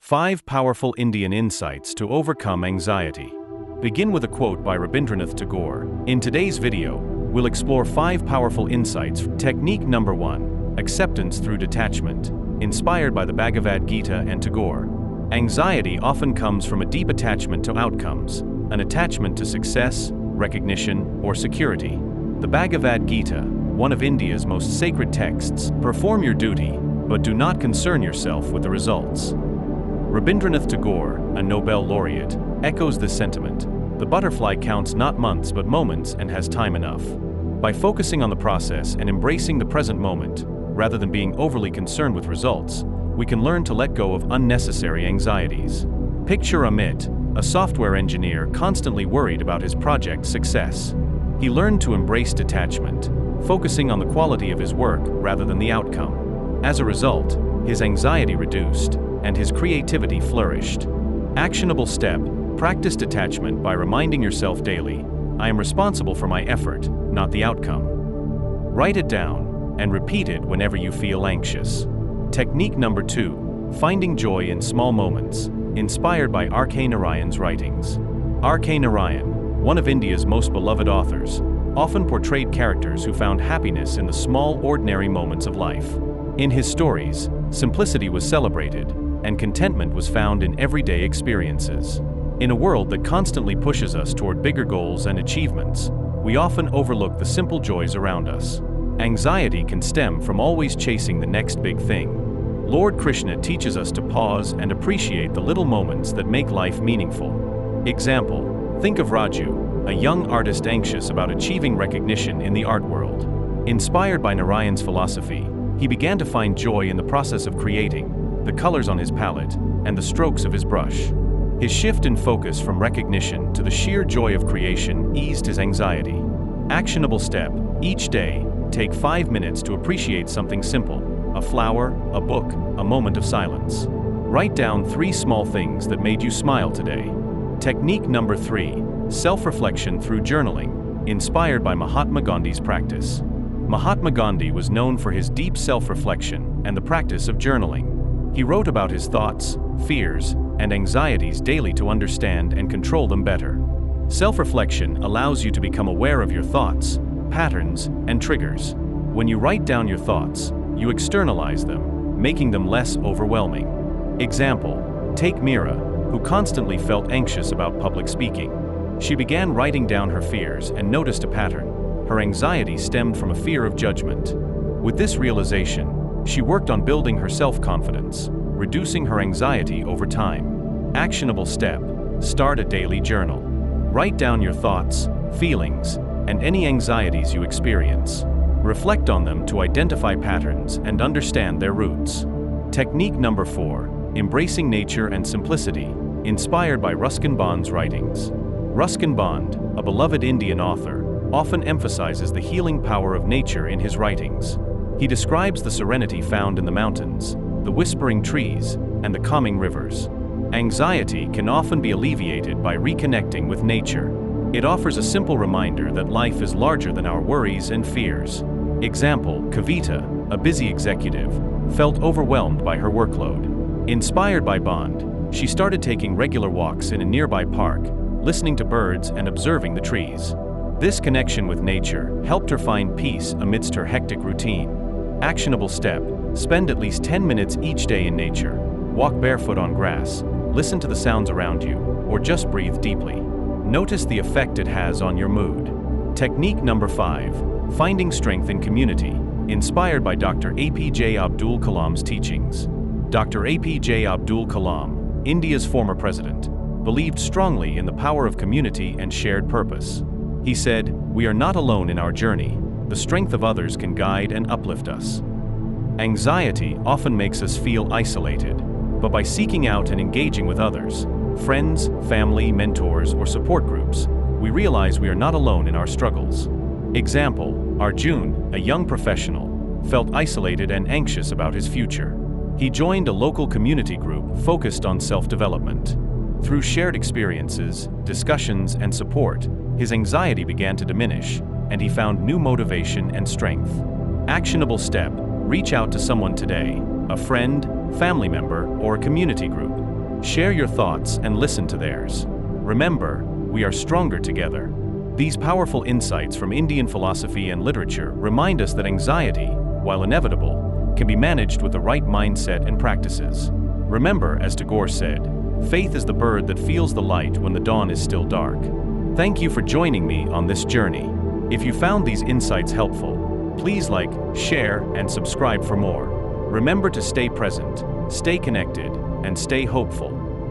5 Powerful Indian Insights to Overcome Anxiety. Begin with a quote by Rabindranath Tagore. In today's video, we'll explore 5 powerful insights. Technique number 1. Acceptance through detachment. Inspired by the Bhagavad Gita and Tagore. Anxiety often comes from a deep attachment to outcomes, an attachment to success, recognition, or security. The Bhagavad Gita, one of India's most sacred texts, perform your duty, but do not concern yourself with the results. Rabindranath Tagore, a Nobel laureate, echoes this sentiment. The butterfly counts not months but moments and has time enough. By focusing on the process and embracing the present moment, rather than being overly concerned with results, we can learn to let go of unnecessary anxieties. Picture Amit, a software engineer constantly worried about his project's success. He learned to embrace detachment, focusing on the quality of his work rather than the outcome. As a result, his anxiety reduced, and his creativity flourished. Actionable step: practice detachment by reminding yourself daily, I am responsible for my effort, not the outcome. Write it down, and repeat it whenever you feel anxious. Technique number 2. Finding joy in small moments. Inspired by R.K. Narayan's writings. R.K. Narayan, one of India's most beloved authors, often portrayed characters who found happiness in the small, ordinary moments of life. In his stories, simplicity was celebrated, and contentment was found in everyday experiences. In a world that constantly pushes us toward bigger goals and achievements, we often overlook the simple joys around us. Anxiety can stem from always chasing the next big thing. Lord Krishna teaches us to pause and appreciate the little moments that make life meaningful. Example: think of Raju, a young artist anxious about achieving recognition in the art world. Inspired by Narayan's philosophy, he began to find joy in the process of creating, the colors on his palette, and the strokes of his brush. His shift in focus from recognition to the sheer joy of creation eased his anxiety. Actionable step: each day, take 5 minutes to appreciate something simple: a flower, a book, a moment of silence. Write down 3 small things that made you smile today. Technique number 3. Self-reflection through journaling. Inspired by Mahatma Gandhi's practice. Mahatma Gandhi was known for his deep self-reflection and the practice of journaling. He wrote about his thoughts, fears, and anxieties daily to understand and control them better. Self-reflection allows you to become aware of your thoughts, patterns, and triggers. When you write down your thoughts, you externalize them, making them less overwhelming. Example: take Mira, who constantly felt anxious about public speaking. She began writing down her fears and noticed a pattern. Her anxiety stemmed from a fear of judgment. With this realization, she worked on building her self-confidence, reducing her anxiety over time. Actionable step: start a daily journal. Write down your thoughts, feelings, and any anxieties you experience. Reflect on them to identify patterns and understand their roots. Technique number 4. Embracing nature and simplicity. Inspired by Ruskin Bond's writings. Ruskin Bond, a beloved Indian author, often emphasizes the healing power of nature in his writings. He describes the serenity found in the mountains, the whispering trees, and the calming rivers. Anxiety can often be alleviated by reconnecting with nature. It offers a simple reminder that life is larger than our worries and fears. Example: Kavita, a busy executive, felt overwhelmed by her workload. Inspired by Bond, she started taking regular walks in a nearby park, listening to birds and observing the trees. This connection with nature helped her find peace amidst her hectic routine. Actionable step: spend at least 10 minutes each day in nature. Walk barefoot on grass, listen to the sounds around you, or just breathe deeply. Notice the effect it has on your mood. Technique number 5. Finding strength in community. Inspired by Dr. APJ Abdul Kalam's teachings. Dr. APJ Abdul Kalam, India's former president, believed strongly in the power of community and shared purpose. He said, "We are not alone in our journey. The strength of others can guide and uplift us." Anxiety often makes us feel isolated, but by seeking out and engaging with others, friends, family, mentors, or support groups, we realize we are not alone in our struggles. Example: Arjun, a young professional, felt isolated and anxious about his future. He joined a local community group focused on self-development. Through shared experiences, discussions, and support, his anxiety began to diminish, and he found new motivation and strength. Actionable step: reach out to someone today, a friend, family member, or a community group. Share your thoughts and listen to theirs. Remember, we are stronger together. These powerful insights from Indian philosophy and literature remind us that anxiety, while inevitable, can be managed with the right mindset and practices. Remember, as Tagore said, faith is the bird that feels the light when the dawn is still dark. Thank you for joining me on this journey. If you found these insights helpful, please like, share, and subscribe for more. Remember to stay present, stay connected, and stay hopeful.